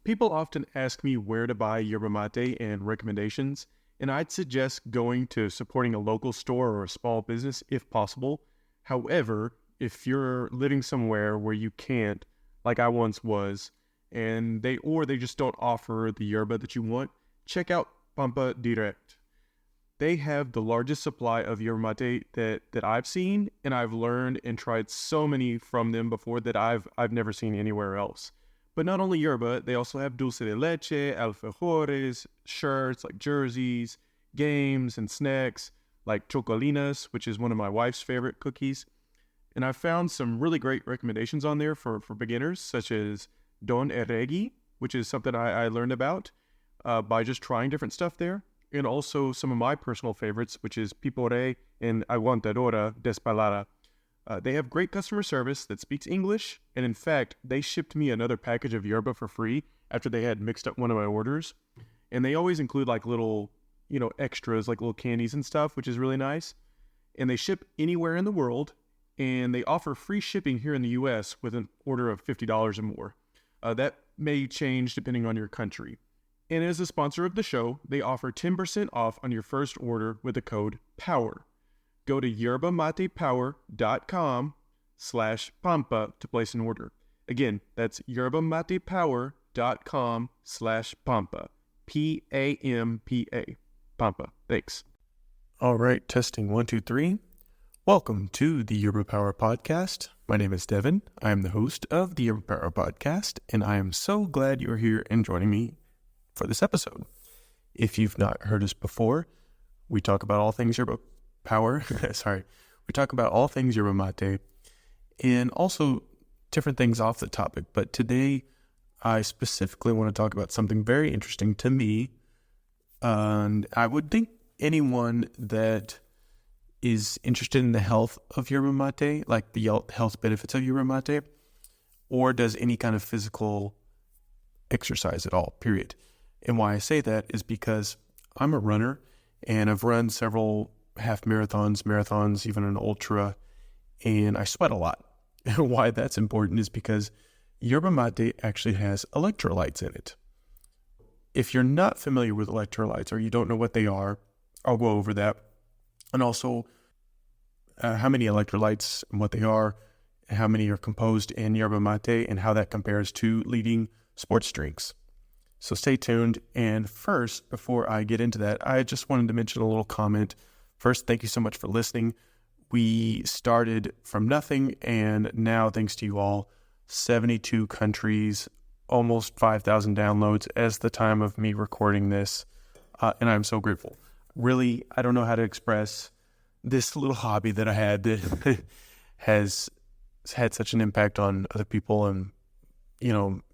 People often ask me where to buy yerba mate and recommendations, and I'd suggest going to supporting a local store or a small business if possible. However, if you're living somewhere where you can't, like I once was, and they just don't offer the yerba that you want, check out Pampa Direct. They have the largest supply of yerba mate that I've seen, and I've learned and tried so many from them before that I've never seen anywhere else. But not only yerba, they also have dulce de leche, alfajores, shirts like jerseys, games and snacks like chocolinas, which is one of my wife's favorite cookies. And I found some really great recommendations on there for beginners, such as Don Eregi, which is something I learned about by just trying different stuff there. And also some of my personal favorites, which is Pipore and Aguantadora Despalada. They have great customer service that speaks English, and in fact, they shipped me another package of yerba for free after they had mixed up one of my orders. And they always include like little, extras, like little candies and stuff, which is really nice. And they ship anywhere in the world, and they offer free shipping here in the U.S. with an order of $50 or more. That may change depending on your country. And as a sponsor of the show, they offer 10% off on your first order with the code POWER. Go to yerbamatepower.com/pampa to place an order. Again, that's yerbamatepower.com/pampa. Pampa. Pampa. Thanks. All right, testing 1, 2, 3. Welcome to the Yerba Power Podcast. My name is Devin. I am the host of the Yerba Power Podcast, and I am so glad you're here and joining me for this episode. If you've not heard us before, we talk about all things yerba power. We talk about all things yerba mate and also different things off the topic. But today, I specifically want to talk about something very interesting to me. And I would think anyone that is interested in the health of yerba mate, like the health benefits of yerba mate, or does any kind of physical exercise at all, period. And why I say that is because I'm a runner, and I've run several half marathons, even an ultra, and I sweat a lot. And why that's important is because yerba mate actually has electrolytes in it. If you're not familiar with electrolytes or you don't know what they are, I'll go over that. And also how many electrolytes and what they are, how many are composed in yerba mate, and how that compares to leading sports drinks. So stay tuned. And first, before I get into that, I just wanted to mention a little comment. First, thank you so much for listening. We started from nothing, and now, thanks to you all, 72 countries, almost 5,000 downloads as the time of me recording this, and I'm so grateful. Really, I don't know how to express this little hobby that I had that has had such an impact on other people and,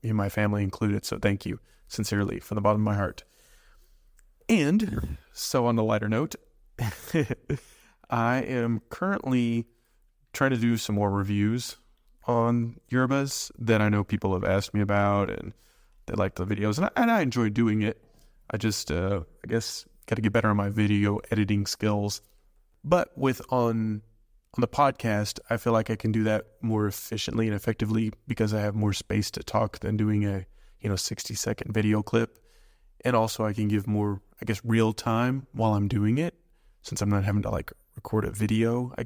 my family included, so thank you. Sincerely, from the bottom of my heart. And so on the lighter note, I am currently trying to do some more reviews on yerbas that I know people have asked me about, and they like the videos, and I enjoy doing it. I just, I guess, got to get better on my video editing skills. But on the podcast, I feel like I can do that more efficiently and effectively because I have more space to talk than doing a 60-second video clip. And also I can give more, real time while I'm doing it, since I'm not having to record a video, and,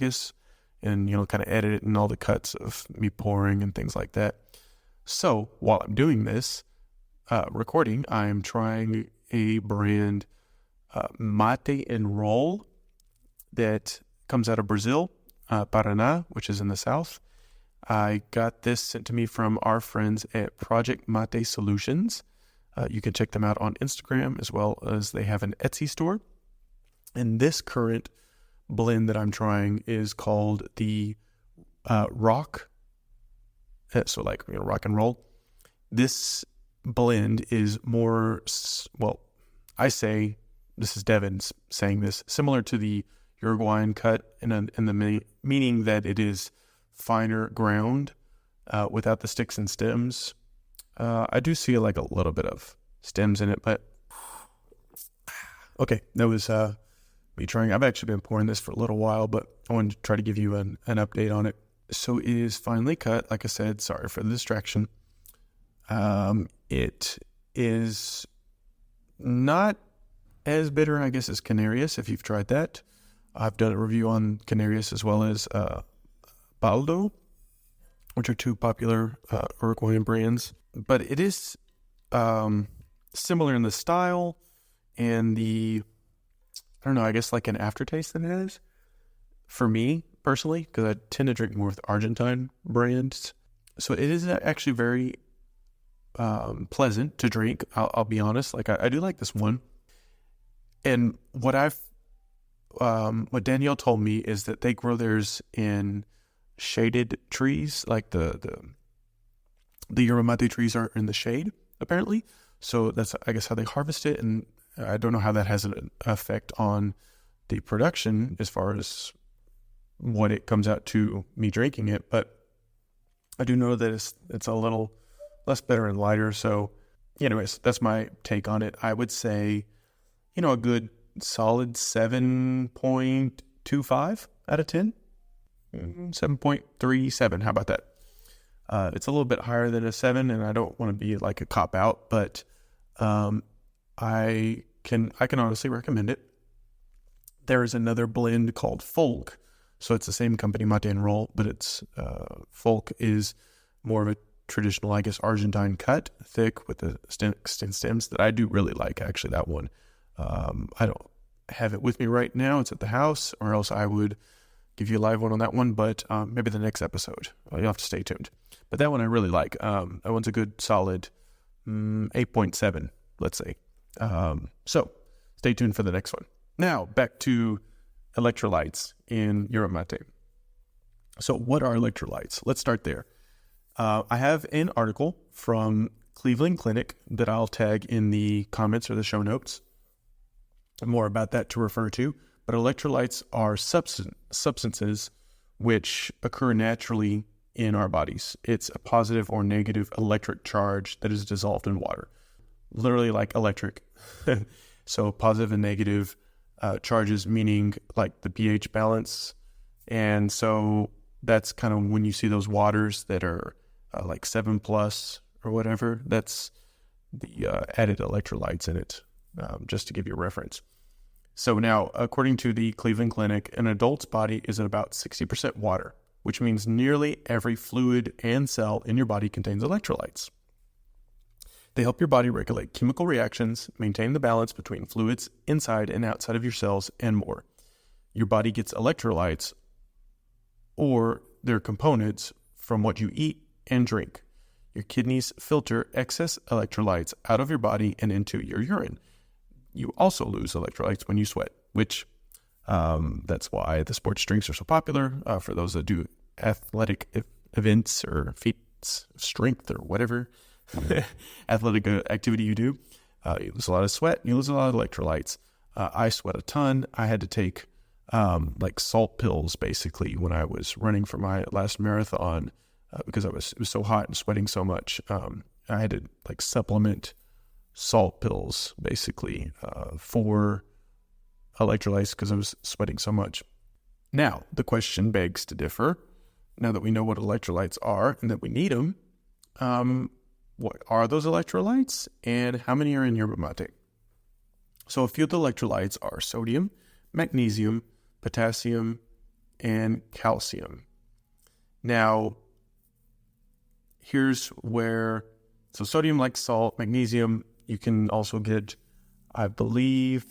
kind of edit it and all the cuts of me pouring and things like that. So while I'm doing this recording, I'm trying a brand Mate and Roll that comes out of Brazil, Paraná, which is in the south. I got this sent to me from our friends at Project Mate Solutions. You can check them out on Instagram, as well as they have an Etsy store. And this current blend that I'm trying is called the Rock. Rock and roll. This blend is more, I say, this is Devin saying this, similar to the Uruguayan cut in the meaning that it is finer ground without the sticks and stems. I do see a little bit of stems in it, but okay, that was me trying. I've actually been pouring this for a little while, but I wanted to try to give you an update on it. So it is finely cut. Like I said, sorry for the distraction. It is not as bitter, I guess, as Canarius, if you've tried that. I've done a review on Canarius as well as Baldo, which are two popular Uruguayan brands. But it is similar in the style and I don't know, I guess like an aftertaste that it has. For me, personally, because I tend to drink more with Argentine brands. So it is actually very pleasant to drink. I'll be honest. Like I do like this one. And what Danielle told me is that they grow theirs in shaded trees, like the Yerba Mate trees are in the shade, apparently. So that's, I guess, how they harvest it. And I don't know how that has an effect on the production as far as what it comes out to me drinking it. But I do know that it's a little less bitter and lighter. So anyways, that's my take on it. I would say, a good solid 7.25 out of 10. 7.37. How about that? It's a little bit higher than a 7, and I don't want to be like a cop out, but I can honestly recommend it. There is another blend called Folk. So it's the same company, Mate and Roll, but it's Folk is more of a traditional, I guess, Argentine cut, thick with the stems that I do really like, actually, that one. I don't have it with me right now. It's at the house, or else I would give you a live one on that one, but maybe the next episode. You'll have to stay tuned. But that one I really like. That one's a good solid 8.7, let's say. So stay tuned for the next one. Now, back to electrolytes in Yerba Mate. So what are electrolytes? Let's start there. I have an article from Cleveland Clinic that I'll tag in the comments or the show notes. More about that to refer to. But electrolytes are substances which occur naturally in our bodies. It's a positive or negative electric charge that is dissolved in water. Literally like electric. So positive and negative charges, meaning like the pH balance. And so that's kind of when you see those waters that are like 7 plus or whatever, that's the added electrolytes in it, just to give you a reference. So now, according to the Cleveland Clinic, an adult's body is at about 60% water, which means nearly every fluid and cell in your body contains electrolytes. They help your body regulate chemical reactions, maintain the balance between fluids inside and outside of your cells, and more. Your body gets electrolytes, or their components, from what you eat and drink. Your kidneys filter excess electrolytes out of your body and into your urine. You also lose electrolytes when you sweat, which that's why the sports drinks are so popular for those that do athletic events or feats, strength or whatever athletic activity you do. You lose a lot of sweat, you lose a lot of electrolytes. I sweat a ton. I had to take like salt pills basically when I was running for my last marathon because it was so hot and sweating so much. I had to like supplement salt pills basically for electrolytes because I was sweating so much. Now, the question begs to differ. Now that we know what electrolytes are and that we need them, what are those electrolytes and how many are in Yerba Mate? So a few of the electrolytes are sodium, magnesium, potassium, and calcium. Now, here's where, so sodium like salt, magnesium, you can also get, I believe,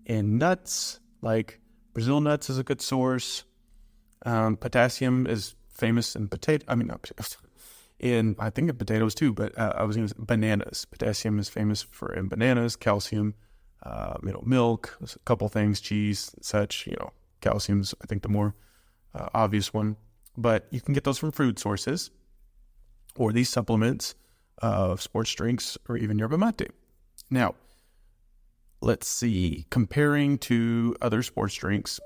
in nuts, like Brazil nuts is a good source. Potassium is famous in I think in potatoes too, but I was going to say bananas. Potassium is famous for in bananas. Calcium, milk, a couple things, cheese, such, calcium's, I think, the more obvious one. But you can get those from food sources or these supplements of sports drinks or even Yerba Mate. Now, let's see. Comparing to other sports drinks,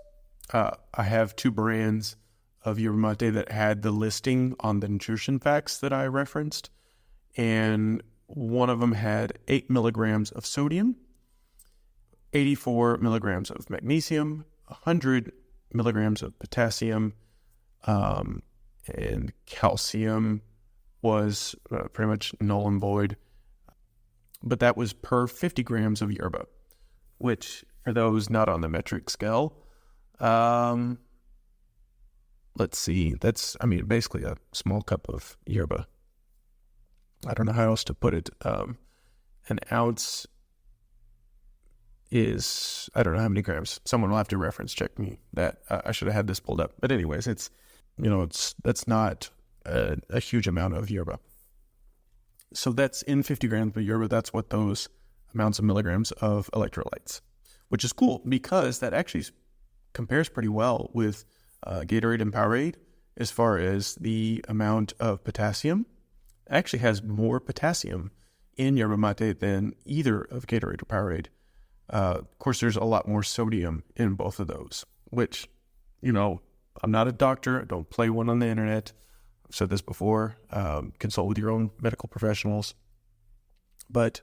I have two brands of Yerba Mate that had the listing on the nutrition facts that I referenced. And one of them had 8 milligrams of sodium, 84 milligrams of magnesium, 100 milligrams of potassium, and calcium was pretty much null and void. but that was per 50 grams of yerba, which for those not on the metric scale, let's see, that's, basically a small cup of yerba. I don't know how else to put it. An ounce is, I don't know how many grams. Someone will have to reference check me that. I should have had this pulled up. But anyways, that's not a huge amount of yerba. So that's in 50 grams of yerba. That's what those amounts of milligrams of electrolytes, which is cool because that actually compares pretty well with Gatorade and Powerade as far as the amount of potassium. It actually has more potassium in Yerba Mate than either of Gatorade or Powerade. Of course, there's a lot more sodium in both of those, which, I'm not a doctor. I don't play one on the internet. I've said this before. Consult with your own medical professionals. But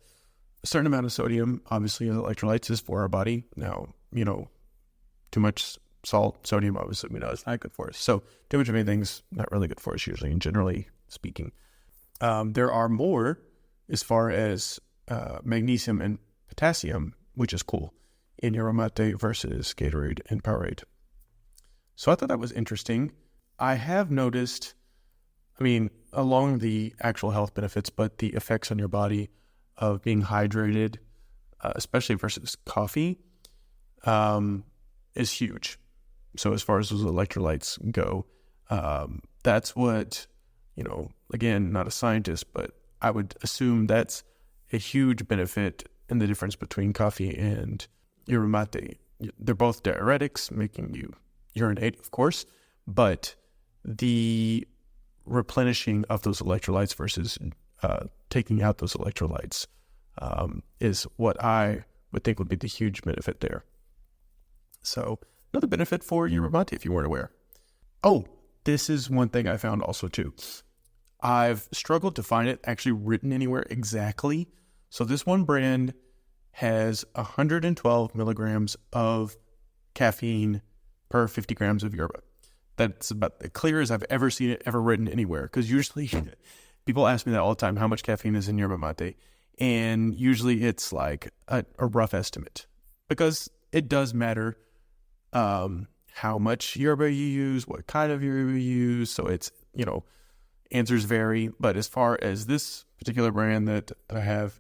a certain amount of sodium, obviously, in electrolytes is for our body. Now, too much salt, sodium, obviously, we know it's not good for us. So too much of anything's not really good for us usually, and generally speaking. There are more as far as magnesium and potassium, which is cool, in Yerba Mate versus Gatorade and Powerade. So I thought that was interesting. I have noticed, along the actual health benefits, but the effects on your body of being hydrated, especially versus coffee, is huge. So as far as those electrolytes go, that's what, again, not a scientist, but I would assume that's a huge benefit in the difference between coffee and Yerba Mate. They're both diuretics, making you urinate, of course, but the replenishing of those electrolytes versus taking out those electrolytes is what I would think would be the huge benefit there. So another benefit for Yerba Mate, if you weren't aware. Oh, this is one thing I found also too. I've struggled to find it actually written anywhere exactly. So this one brand has 112 milligrams of caffeine per 50 grams of yerba. That's about as clear as I've ever seen it ever written anywhere. Because usually people ask me that all the time, how much caffeine is in Yerba Mate? And usually it's like a rough estimate. Because it does matter how much yerba you use, what kind of yerba you use. So it's, answers vary. But as far as this particular brand that I have,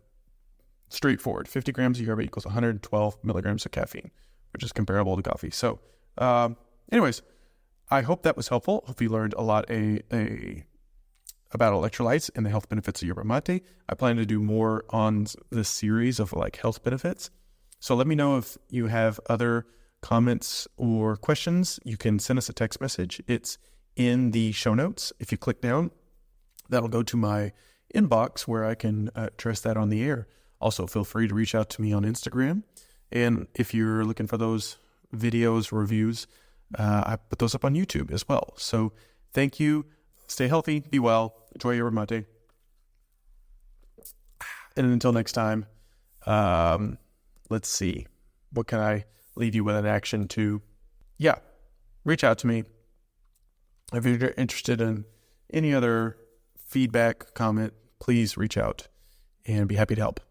straightforward, 50 grams of yerba equals 112 milligrams of caffeine, which is comparable to coffee. So anyways, I hope that was helpful. Hope you learned a lot about electrolytes and the health benefits of Yerba Mate. I plan to do more on this series of health benefits. So let me know if you have other comments or questions. You can send us a text message. It's in the show notes. If you click down, that'll go to my inbox where I can address that on the air. Also, feel free to reach out to me on Instagram. And if you're looking for those videos, reviews, I put those up on YouTube as well. So thank you. Stay healthy. Be well. Enjoy your mate. And until next time, let's see. What can I leave you with an action to? Yeah, reach out to me. If you're interested in any other feedback, comment, please reach out and be happy to help.